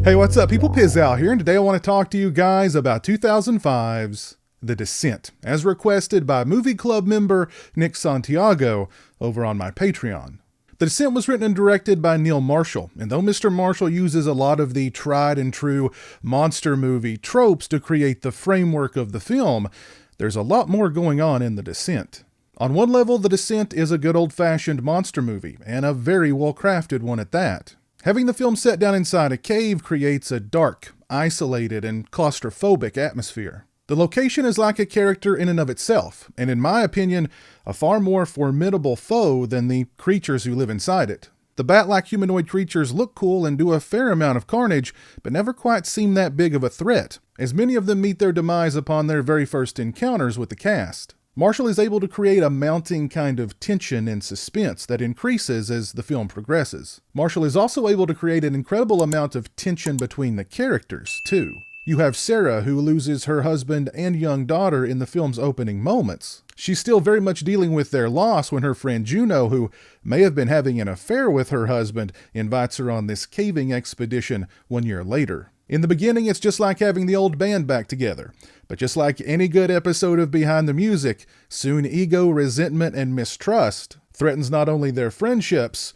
Hey, what's up, people? Pizowell here, and today I want to talk to you guys about 2005's The Descent, as requested by Movie Club member Nick Santiago over on my Patreon. The Descent was written and directed by Neil Marshall, and though Mr. Marshall uses a lot of the tried and true monster movie tropes to create the framework of the film, there's a lot more going on in The Descent. On one level, The Descent is a good old-fashioned monster movie, and a very well-crafted one at that. Having the film set down inside a cave creates a dark, isolated, and claustrophobic atmosphere. The location is like a character in and of itself, and in my opinion, a far more formidable foe than the creatures who live inside it. The bat-like humanoid creatures look cool and do a fair amount of carnage, but never quite seem that big of a threat, as many of them meet their demise upon their very first encounters with the cast. Marshall is able to create a mounting kind of tension and suspense that increases as the film progresses. Marshall is also able to create an incredible amount of tension between the characters, too. You have Sarah, who loses her husband and young daughter in the film's opening moments. She's still very much dealing with their loss when her friend Juno, who may have been having an affair with her husband, invites her on this caving expedition 1 year later. In the beginning, it's just like having the old band back together. But just like any good episode of Behind the Music, soon ego, resentment, and mistrust threatens not only their friendships,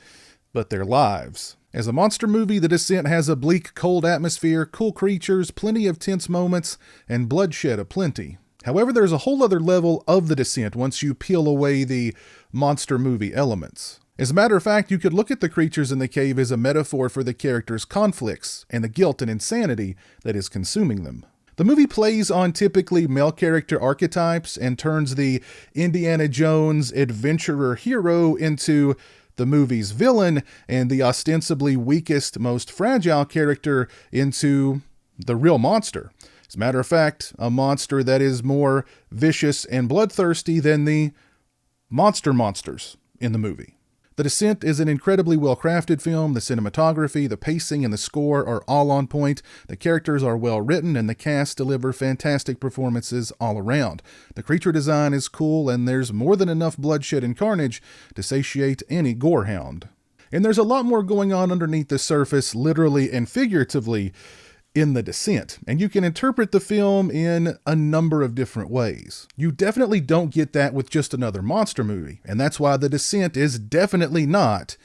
but their lives. As a monster movie, The Descent has a bleak, cold atmosphere, cool creatures, plenty of tense moments, and bloodshed aplenty. However, there's a whole other level of The Descent once you peel away the monster movie elements. As a matter of fact, you could look at the creatures in the cave as a metaphor for the characters' conflicts and the guilt and insanity that is consuming them. The movie plays on typically male character archetypes and turns the Indiana Jones adventurer hero into the movie's villain and the ostensibly weakest, most fragile character into the real monster. As a matter of fact, a monster that is more vicious and bloodthirsty than the monsters in the movie. The Descent is an incredibly well-crafted film. The cinematography, the pacing, and the score are all on point. The characters are well written, and the cast deliver fantastic performances all around. The creature design is cool, and there's more than enough bloodshed and carnage to satiate any gorehound. And there's a lot more going on underneath the surface, literally and figuratively, in The Descent, and you can interpret the film in a number of different ways. You definitely don't get that with just another monster movie, and that's why The Descent is definitely not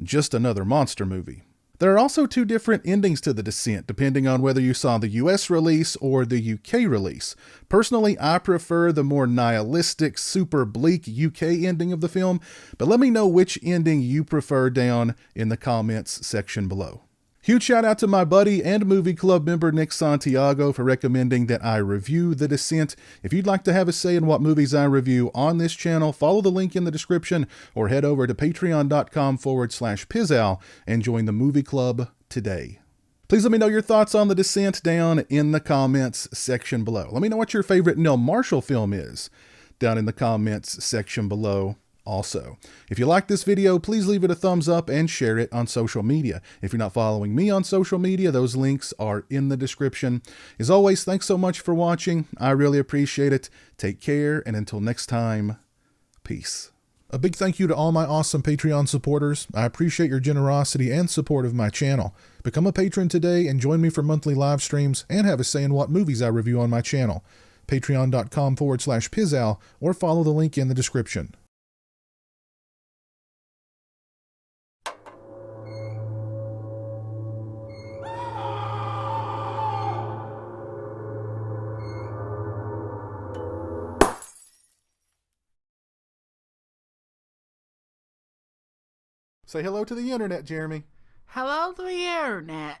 just another monster movie. There are also two different endings to The Descent, depending on whether you saw the US release or the UK release. Personally, I prefer the more nihilistic, super bleak UK ending of the film, but let me know which ending you prefer down in the comments section below. Huge shout out to my buddy and Movie Club member Nick Santiago for recommending that I review The Descent. If you'd like to have a say in what movies I review on this channel, follow the link in the description or head over to patreon.com/pizowell and join the Movie Club today. Please let me know your thoughts on The Descent down in the comments section below. Let me know what your favorite Neil Marshall film is down in the comments section below. Also, if you like this video, please leave it a thumbs up and share it on social media. If you're not following me on social media, those links are in the description. As always, thanks so much for watching. I really appreciate it. Take care, and until next time, peace. A big thank you to all my awesome Patreon supporters. I appreciate your generosity and support of my channel. Become a patron today and join me for monthly live streams and have a say in what movies I review on my channel. Patreon.com/pizowell or follow the link in the description. Say hello to the internet, Jeremy. Hello to the internet.